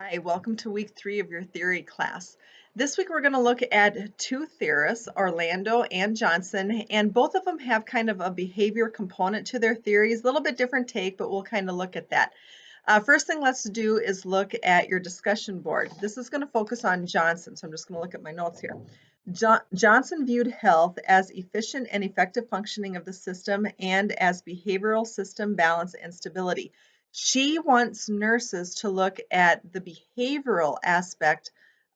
Hi, welcome to week 3 of your theory class. This week we're going to look at two theorists, Orlando and Johnson, and both of them have kind of a behavior component to their theories, a little bit different take, but we'll kind of look at that. First thing let's do is look at your discussion board. This is going to focus on Johnson, so I'm just going to look at my notes here. Johnson viewed health as efficient and effective functioning of the system and as behavioral system balance and stability. She wants nurses to look at the behavioral aspect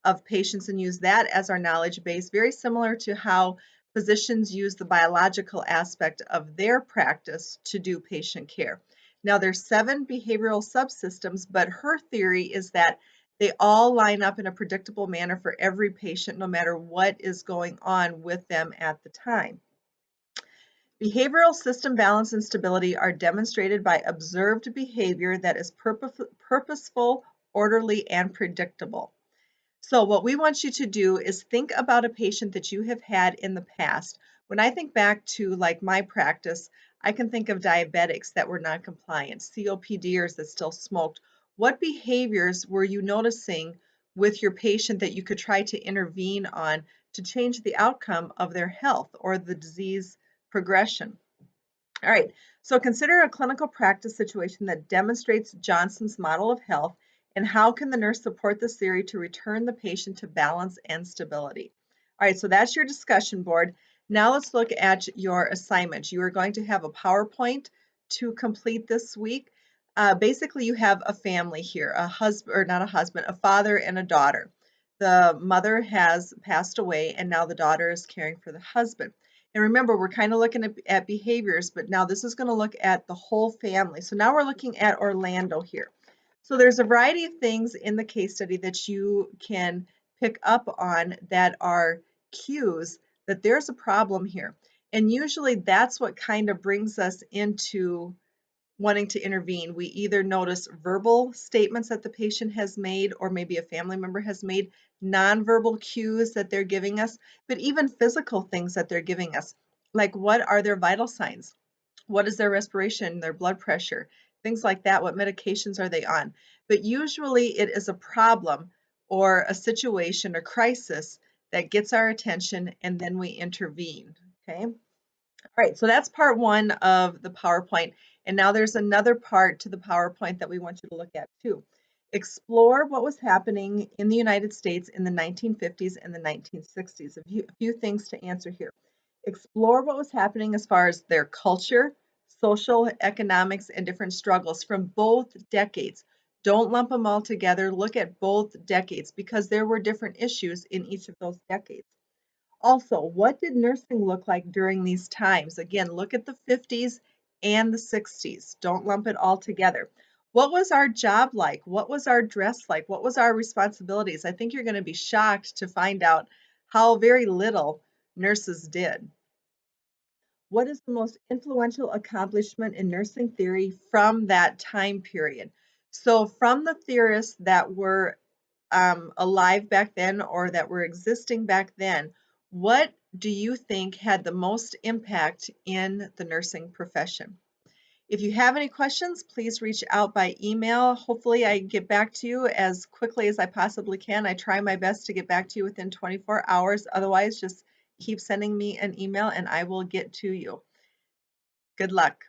of patients and use that as our knowledge base, very similar to how physicians use the biological aspect of their practice to do patient care. Now, there's 7 behavioral subsystems, but her theory is that they all line up in a predictable manner for every patient, no matter what is going on with them at the time. Behavioral system balance and stability are demonstrated by observed behavior that is purposeful, orderly, and predictable. So what we want you to do is think about a patient that you have had in the past. When I think back to like my practice, I can think of diabetics that were non-compliant, COPDers that still smoked. What behaviors were you noticing with your patient that you could try to intervene on to change the outcome of their health or the disease progression? All right, so consider a clinical practice situation that demonstrates Johnson's model of health, and how can the nurse support this theory to return the patient to balance and stability? All right, so that's your discussion board. Now let's look at your assignment. You are going to have a PowerPoint to complete this week. Basically, you have a family here, a husband, or not a husband, a father and a daughter. The mother has passed away, and now the daughter is caring for the husband. And remember, we're kind of looking at behaviors, but now this is going to look at the whole family. So now we're looking at Orlando here. So there's a variety of things in the case study that you can pick up on that are cues that there's a problem here. And usually that's what kind of brings us into wanting to intervene. We either notice verbal statements that the patient has made, or maybe a family member has made, nonverbal cues that they're giving us, but even physical things that they're giving us. Like, what are their vital signs? What is their respiration, their blood pressure, things like that? What medications are they on? But usually it is a problem or a situation or crisis that gets our attention, and then we intervene. Okay. All right, so that's part 1 of the PowerPoint. And now there's another part to the PowerPoint that we want you to look at too. Explore what was happening in the United States in the 1950s and the 1960s. A few things to answer here. Explore what was happening as far as their culture, social, economics, and different struggles from both decades. Don't lump them all together. Look at both decades because there were different issues in each of those decades. Also, what did nursing look like during these times? Again, look at the 50s and the 60s. Don't lump it all together. What was our job like? What was our dress like? What was our responsibilities? I think you're going to be shocked to find out how very little nurses did. What is the most influential accomplishment in nursing theory from that time period? So, from the theorists that were alive back then or that were existing back then, what do you think had the most impact in the nursing profession? If you have any questions, please reach out by email. Hopefully I get back to you as quickly as I possibly can. I try my best to get back to you within 24 hours. Otherwise, just keep sending me an email and I will get to you. Good luck.